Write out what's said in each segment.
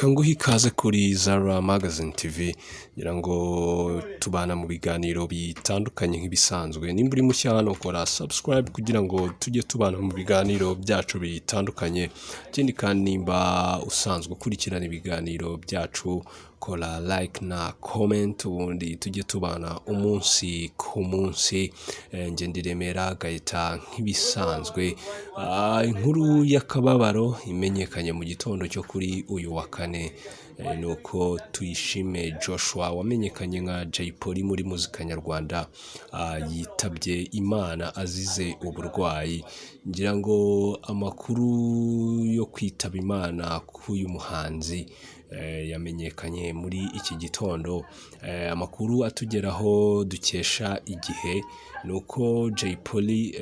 Reka nguhe ikaze kuri Zara Magazine TV ngira ngo tubana mu biganiro bitandukanye nk'ibisanzwe. Nimba uri mushya hano kora subscribe kugira ngo tujye tubana mu biganiro byacu bitandukanye. Ikindi kandi nimba usanzwe ukurikirana ibiganiro byacu kora like na comment ubundi tujye tubana umunsi ku munsi. Nge ndiremera Gahita nk'ibisanzwe. Inkuru y'akababaro imenyekanye mu gitondo cyo kuri uyu wa kane nuko Tuyishime Joshua wamenyekanye nka Jay Polly muri muzika nyarwanda yitabye Imana azize uburwayi. Ngira ngo amakuru yo kwitaba Imana k'uyu muhanzi yamenyekanye muri iki gitondo. Amakuru atugeraho dukesha Igihe nuko Jay Polly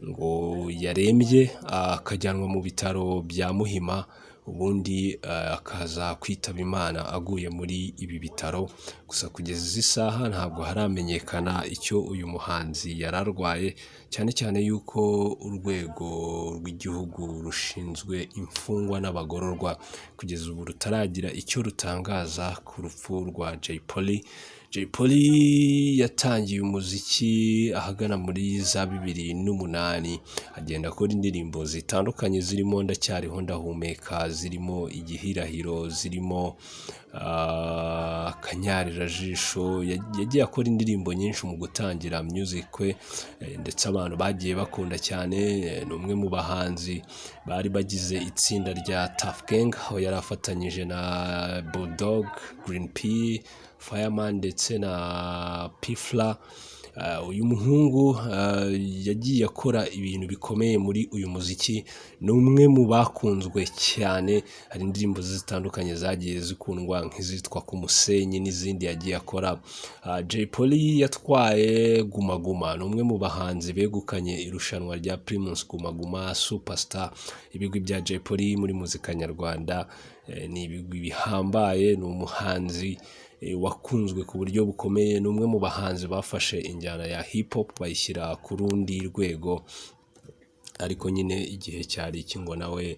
ngo yarembye akajyanwa mu bitaro bya Muhima ubundi akaza kwitaba Imana aguye muri ibi bitaro. Gusa kugeza izi saha ntabwo haramenyekana icyo uyu muhanzi yararwaye, cyane cyane yuko urwego rw'igihugu rushinzwe imfungwa n'abagororwa kugeza ubu rutaragira icyo rutangaza ku rupfu rwa Jay Polly. Jay Polly yatangiye umuziki ahagana muri za 2008 agenda akora indirimbo zitandukanye zirimo Ndacyariho Ndahumeka, zirimo Igihirahiro, zirimo Akanyarira-jisho. Yagiye akora indirimbo nyinshi mu gutangira music we ndetse abantu bagiye bakunda cyane. Ni umwe mu bahanzi bari bagize itsinda rya Tuff Gang aho yari afatanyije na Bulldog, Green P, Fireman ndetse na P-Fla. Uyu muhungu yagiye akora ibintu bikomeye muri uyu muziki. Ni umwe mu bakunzwe cyane. Hari indirimbo zitandukanye zagiye zikundwa nk'izitwa Ku Musenyi n'izindi yagiye akora. Jay Polly yatwaye Guma Guma. Ni umwe mu bahanzi begukanye irushanwa rya Primus Guma Guma Superstar. Ibigwi bya Jay Polly muri muzika nyarwanda ni ibigwi bihambaye. Ni umuhanzi wakunzwe ku buryo bukomeye. Ni umwe mu bahanzi bafashe injyana ya hip hop bayishyira ku rundi rwego, ariko nyine igihe cyari iki ngo nawe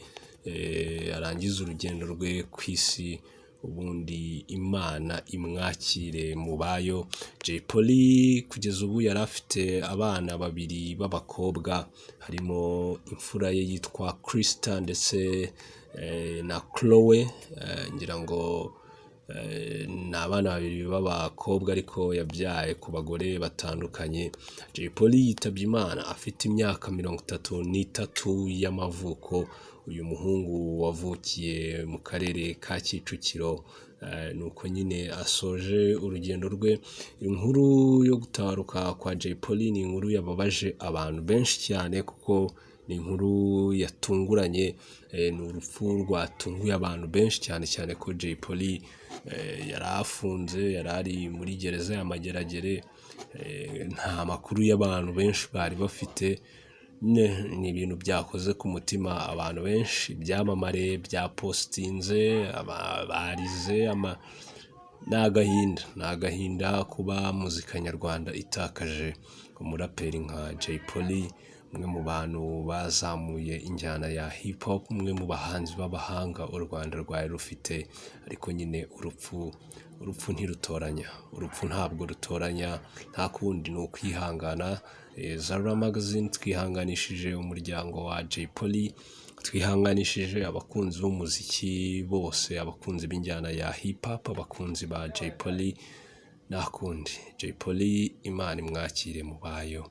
arangize urugendo rwe ku isi ubundi Imana imwakire mu bayo. Jay Polly kugeza ubu yari afite abana 2 b'abakobwa, harimo imfura ye yitwa Krista ndetse na Chloe. Ngira ngo ni abana 2 b'abakobwa ariko yabyaye ku bagore batandukanye. Jay Polly yitabye Imana afite imyaka 33 y'amavuko. Uyu muhungu wavukiye mu karere ka Kicukiro nuko nyine asoje urugendo rwe. Inkuru yo gutabaruka kwa Jay Polly ni inkuru yababaje abantu benshi cyane kuko ni inkuru yatunguranye. Ni urupfu rwatunguye abantu benshi cyane ko Jay Polly yari afunze, yari ari muri gereza ya Mageragere. Nta makuru y'abantu benshi bari bafite. Ni ibintu byakoze ku mutima abantu benshi, byamamare byapostinze, barize. Ni agahinda kuba muzika nyarwanda itakaje umuraperi nka Jay Polly, umwe mu bantu bazamuye injyana ya hip hop, umwe mu bahanzi b'abahanga u Rwanda rwari rufite. Ariko nyine urupfu ntirutoranya, urupfu ntabwo rutoranya, nta kundi ni ukwihangana. Zara Magazine twihanganishije umuryango wa Jay Polly, twihanganishije abakunzi b'umuziki bose, abakunzi b'injyana ya hip hop, abakunzi ba Jay Polly. Nta kundi Jay Polly Imana imwakire mu bayo.